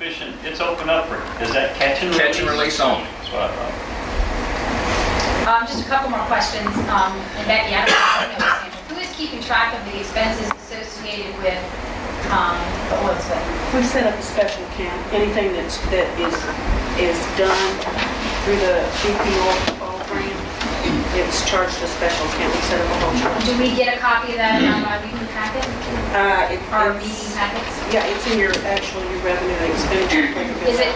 fishing, it's open up for, is that catch and release? Catch and release only. That's what I thought. Just a couple more questions. And Becky, I don't know this answer. Who is keeping track of the expenses associated with the oil spill? We've set up a special account. Anything that is done through the BP oil grant, it's charged a special account. We set up a whole charge. Do we get a copy of that in our meeting packet? Our meeting packets? Yeah, it's in your revenue and expenditure. Is it-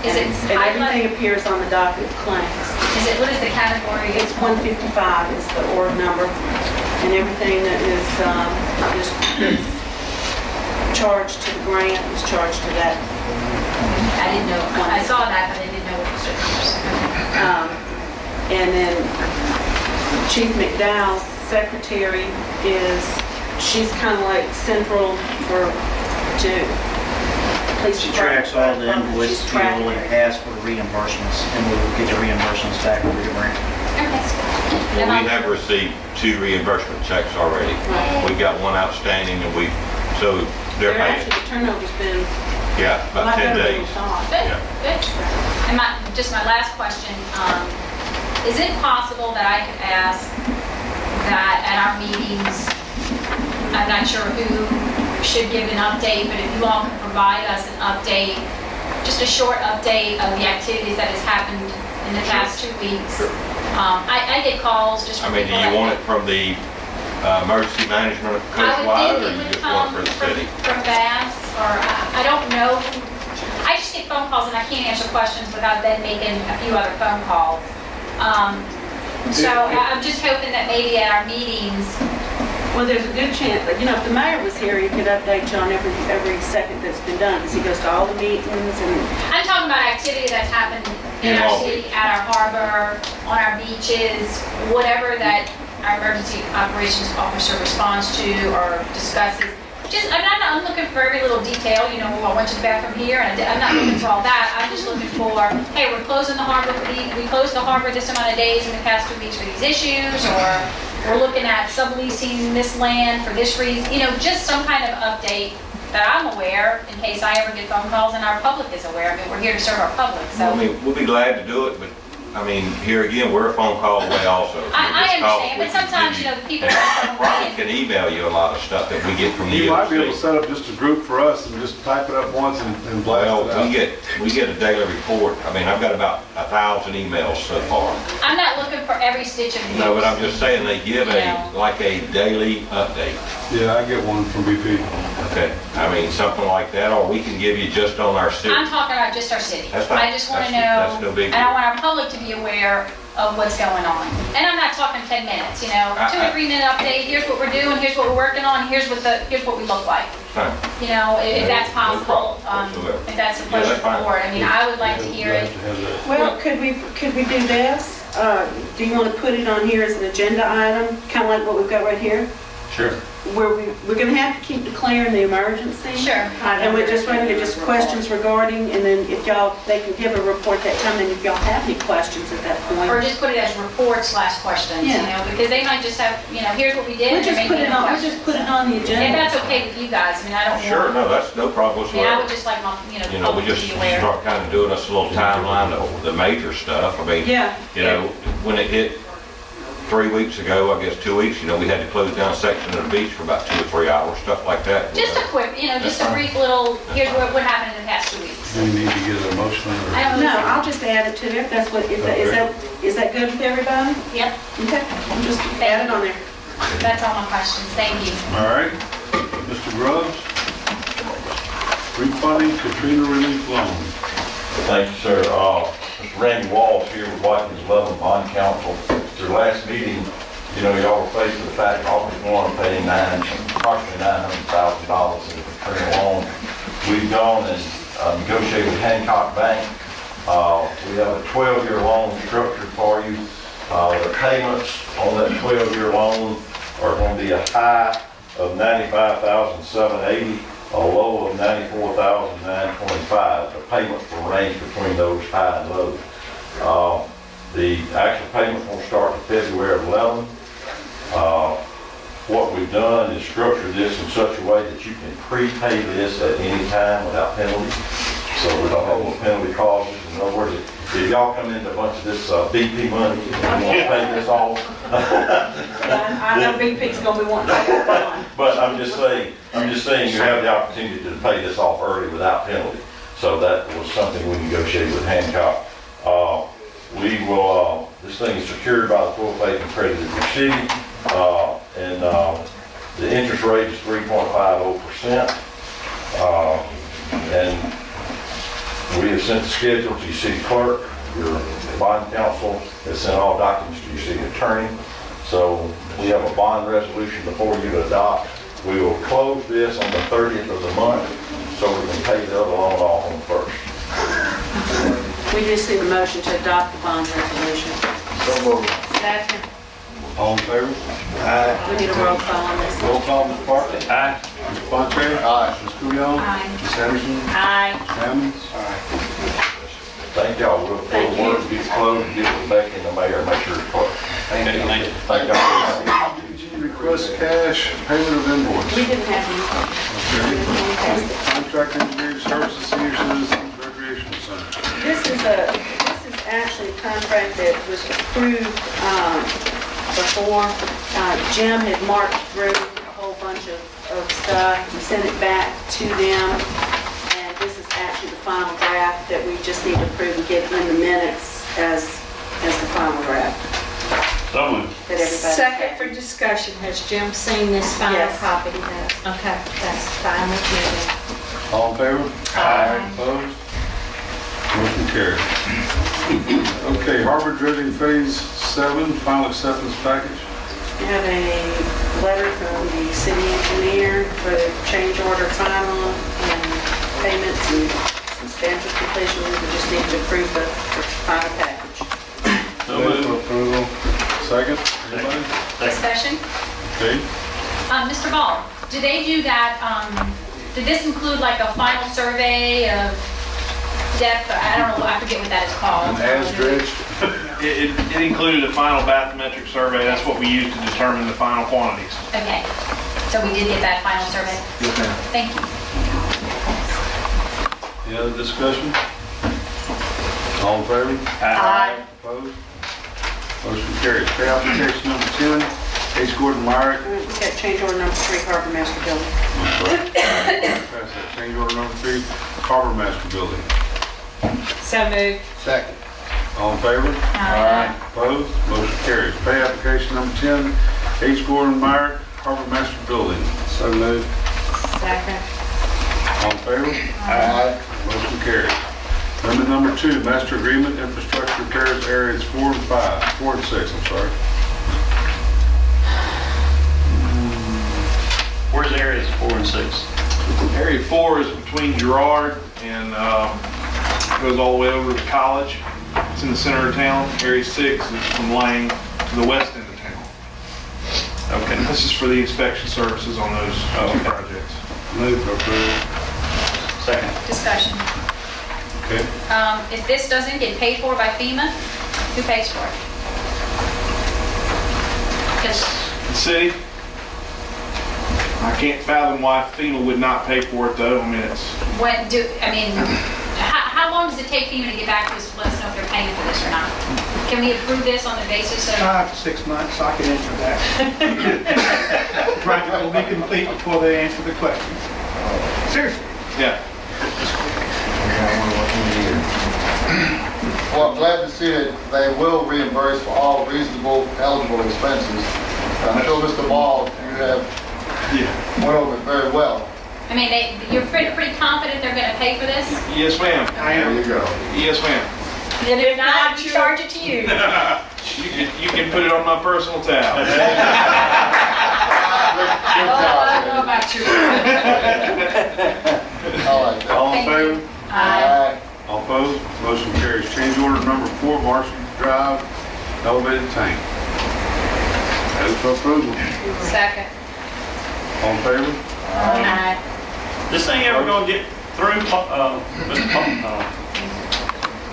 Is it And everything highlighted? appears on the docket of claims. What is the category? It's 155 is the org number, and everything that is charged to the grant is charged to that. I didn't know. I saw that, but I didn't know what the certain numbers. And then Chief McDowell's secretary she's kind of like central to police She department. tracks all the invoices, She's fuel, tracking and it. asks for reimbursements, and we'll get the reimbursements back over the grant. Okay. We have received 2 reimbursement checks already. Right. We've got 1 outstanding and so they're They're paid. actually, the turnover's been Yeah, a lot about 10 better than we days. thought. Good, Yeah. good. And just my last question, is it possible that I could ask that at our meetings, I'm not sure who should give an update, but if you all can provide us an update, just a short update of the activities that has happened in the past 2 weeks. I get calls just I from mean, people do you that- want it from the emergency management I would coastwide, think or it you would just want come it for the city? from Bass, or I don't know. I just get phone calls and I can't answer questions without then making a few other phone calls. So I'm just hoping that maybe at our meetings, Well, there's a good chance, but if the mayor was here, he could update you on every second that's been done, because he goes to all the meetings and I'm talking about activity that's happened in In our all city, at our harbor, on our beaches, whatever that our emergency operations officer responds to or discusses. I'm looking for every little detail, I went to the bathroom here, and I'm not looking for all that. I'm just looking for, hey, we're closing the harbor we closed the harbor this amount of days in the past 2 weeks for these issues, or we're looking at subleasing this land for this reason, just some kind of update that I'm aware in case I ever get phone calls and our public is aware. I mean, we're here to serve our public, so. I mean, we'll be glad to do it, but, I mean, here again, we're a phone call away also. I understand, but sometimes, people don't Brian can email you a lot of stuff that we get from the You might be able to EOC. set up just a group for us and just type it up once and blast Well, it out. we get a daily report. I mean, I've got about 1,000 emails so far. I'm not looking for every stitch of news. No, but I'm just saying they give Yeah. like a daily update. Yeah, I get one from BP. Okay, I mean, something like that, or we can give you just on our city. I'm talking about just our city. That's fine. I just want to That's no know, big and I deal. want our public to be aware of what's going on. And I'm not talking 10 minutes, 2 or 3 minute update, here's what we're doing, here's what we're working on, here's what we look like. Fine. If that's No possible, problem whatsoever. if that's a Yeah, pleasure that's for the fine. board. I mean, I would like to hear it. Well, could we do this? Do you want to put it on here as an agenda item, kind of like what we've got right here? Sure. Where we're going to have to keep declaring the emergency. Sure. And we're just running to just questions regarding, and then if they can give a report that time, and if y'all have any questions at that Or point. just put it as report/questions, Yeah. because they might just have, here's what we did. We'll and there just may put be it no on, we'll questions. just put it on the If agenda. that's okay with you guys, I mean, I don't want. Sure, no, that's no problem I mean, I would whatsoever. just like my, the We public to just be aware. start kind of doing us a little timeline of the major stuff. I mean, Yeah. when it hit 3 weeks ago, I guess 2 weeks, we had to close down a section of the beach for about 2 or 3 hours, stuff like that. Just a quick, just a brief little, here's what happened in the past 2 weeks. Do you need to get a motion or? I don't No, know. I'll just add it to it, if that's what, is that good with everybody? Yep, Okay, I'll just add it on there. that's all my questions. Thank you. All right. Mr. Grubbs? Refunding Katrina relief loan. Thank you, sir. Mr. Randy Walls here with Watkins Level Bond Council. Their last meeting, y'all were faced with the fact that Office 1 paying approximately $900,000 in the Katrina loan. We've gone and negotiated with Hancock Bank. We have a 12-year loan structured for you. The payments on that 12-year loan are going to be a high of $95,780, a low of $94,925. The payments will range between those high and low. The actual payments won't start until February 11. What we've done is structure this in such a way that you can prepay this at any time without penalty. So we don't have any penalty clauses. In other words, if y'all come into a bunch of this BP money and want to pay this off, I know BP's gonna be wanting to pay the bond. but I'm just saying you have the opportunity to pay this off early without penalty. So that was something we negotiated with Hancock. We will, this thing is secured by the full faith and credit of your city, and the interest rate is 3.50%. And we have sent the schedule to your city clerk, your bond counsel has sent all documents to your city attorney. So we have a bond resolution before you to adopt. We will close this on the 30th of the month, so we can pay the other loan off on the 1st. We just need a motion to adopt the bond resolution. Second. All in favor? We need a roll call on this. Roll call, Mr. Parker? Aye. Mr. Fontaine? Aye. Ms. Couillon? Aye. Ms. Anderson? Aye. Hammond? Thank y'all. We'll Thank you. work to get closed, get it back in the mayor, make sure it's closed. Thank y'all. Request cash, payment of invoice. We didn't have any. Contract engineering services, senior citizens recreational center. This is actually a contract that was approved before. Jim had marked through a whole bunch of stuff. We sent it back to them, and this is actually the final draft that we just need to approve and get in the minutes as the final draft So moved. that everybody. Second for discussion, has Jim seen this final Yes. copy? Okay, that's fine with me then. All in favor? Aye. Opposed? Motion carried. Okay, Harbor Dredging Phase 7, final acceptance package. We have a letter from the city engineer for the change order final and payments and substantial completion. We just need to approve the final package. So Move for moved. approval. Second, anybody? Discussion? Okay. Mr. Ball, do they do that, did this include like a final survey of depth? I don't know, I forget what that is called. As dredged. It included a final bathymetric survey. That's what we use to determine the final quantities. Okay, so we did get that final survey? Yes, ma'am. Thank you. Any other discussion? All in favor? Aye. Opposed? Motion carries. Pay application number 10, H. Gordon Myrick. We got change order number 3, Harbor Master Building. Pass that. Change order number 3, Harbor Master Building. So moved. Second. All in favor? Aye. Opposed? Motion carries. Pay application number 10, H. Gordon Myrick, Harbor Master Building. So moved. Second. All in favor? Aye. Motion carries. Amendment number 2, Master Agreement Infrastructure Repairs Areas 4 and 6, I'm sorry. Where's areas 4 and 6? Area 4 is between Girard and goes all the way over to the college. It's in the center of town. Area 6 is from Lang to the west end of town. Okay. And this is for the inspection services on those two projects. Move for approval. Second. Discussion. Okay. If this doesn't get paid for by FEMA, who pays for it? 'Cause The city, I can't fathom why FEMA would not pay for it though. I mean, how long does it take FEMA to get back to us to let us know if they're paying for this or not? Can we approve this on the basis of? 5 to 6 months, I can answer that. Project will be complete before they answer the question. Seriously. yeah. Well, I'm glad to see that they will reimburse for all reasonable eligible expenses. I'm sure Mr. Ball, you have went over it very well. I mean, you're pretty confident they're gonna pay for this? Yes, ma'am. There you go. Yes, ma'am. And if not, we you charge it to you. You can put it on my personal tab. Good I don't know job. about you. I like that. All in Thank you. favor? Aye. All opposed? Motion carries. Change order number 4, Marshall Drive, elevated tank. Move for approval. Second. All in favor? Aye. This thing ever gonna get through, Mr. Pump?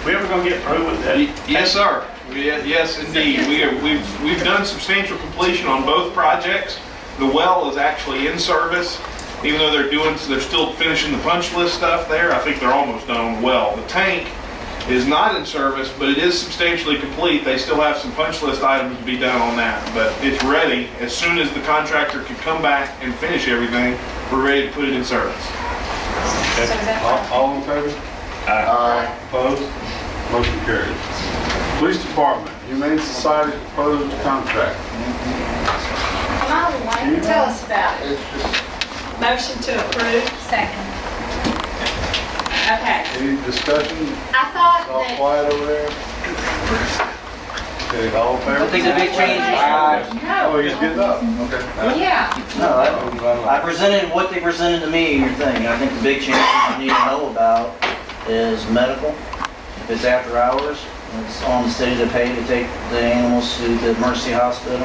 We ever gonna get through with that? Yes, sir. Yes, indeed. We've done substantial completion on both projects. The well is actually in service. even though they're still finishing the punch list stuff there, I think they're almost done on the well. The tank is not in service, but it is substantially complete. They still have some punch list items to be done on that, but it's ready. As soon as the contractor can come back and finish everything, we're ready to put it in service. So is that All in favor? Aye. Opposed? Motion carries. Police Department, Humane Society proposed contract. Come on, Wayne, tell us about it. It's just, Motion to approve. second? Okay. Any discussion? I thought All that, quiet over there? Okay, all in favor? I think the big change Oh, he's getting up, okay. yeah, No, I presented what they presented to me in your thing. I think the big change you need to know about is medical. If it's after hours, it's on the city to pay to take the animals to the emergency hospital.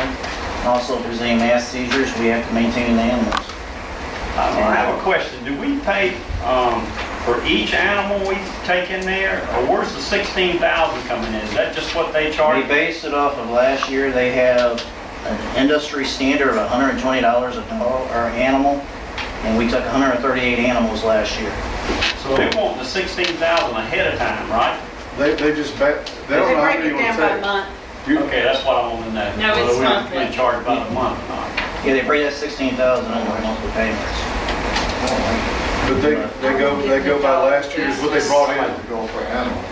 Also, if there's any mass seizures, we have to maintain the animals. I have a question. Do we pay for each animal we take in there? Or where's the 16,000 coming in? Is that just what they We charge? based it off of last year. They have an industry standard of $120 a dog or animal, and we took 138 animals last year. So they want the 16,000 ahead of time, right? They just bet, they don't They know how break many it you down want by to month. take. Okay, that's what I want to know. No, it's Whether monthly. we're charged by the month or not. Yeah, they bring that 16,000 in their monthly payments. But they go by last year's, what they brought in. go for animal.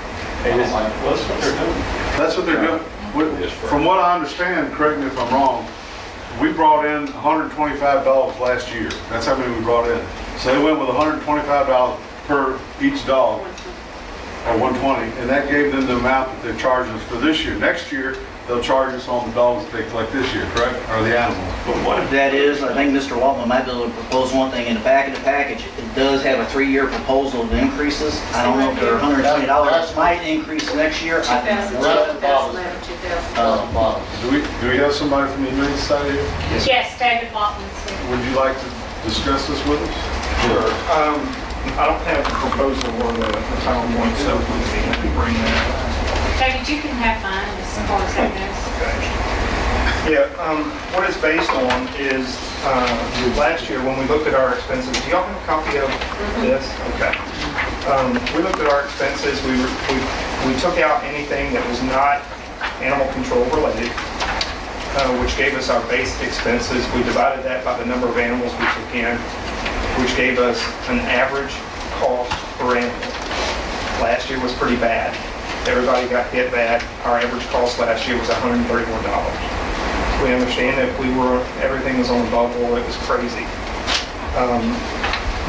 Well, that's what they're doing. That's what they're doing. From what I understand, correct me if I'm wrong, we brought in 125 dogs last year. That's how many we brought in. So they went with $125 per each dog, or 120, and that gave them the amount that they're charging us for this year. Next year, they'll charge us on the dogs that they collect this year, correct? Or the animals. But what if That is, I think Mr. Waltman might be able to propose one thing. In the back of the package, it does have a 3-year proposal of increases. I don't know if their $120 might increase next year. That's the bottom. 2011, 2012. Do we have somebody from the Humane Society here? yes, David Watkins. Would you like to discuss this with us? Sure. I don't have the proposal or the PowerPoint, so we can bring that. David, you can have mine as far as that goes. Yeah, what it's based on is, last year when we looked at our expenses, do y'all have a copy of this? Okay. We looked at our expenses, we took out anything that was not animal control related, which gave us our base expenses. We divided that by the number of animals we took in, which gave us an average cost per animal. Last year was pretty bad. Everybody got hit bad. Our average cost last year was $131. We understand that everything was on the bubble, it was crazy.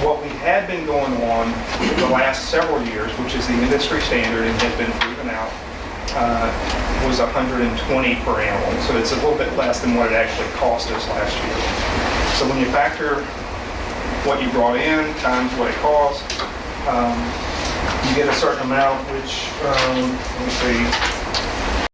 What we had been going on for the last several years, which is the industry standard and has been proven out, was $120 per animal. So it's a little bit less than what it actually cost us last year. So when you factor what you brought in times what it cost, you get a certain amount, which, let me see,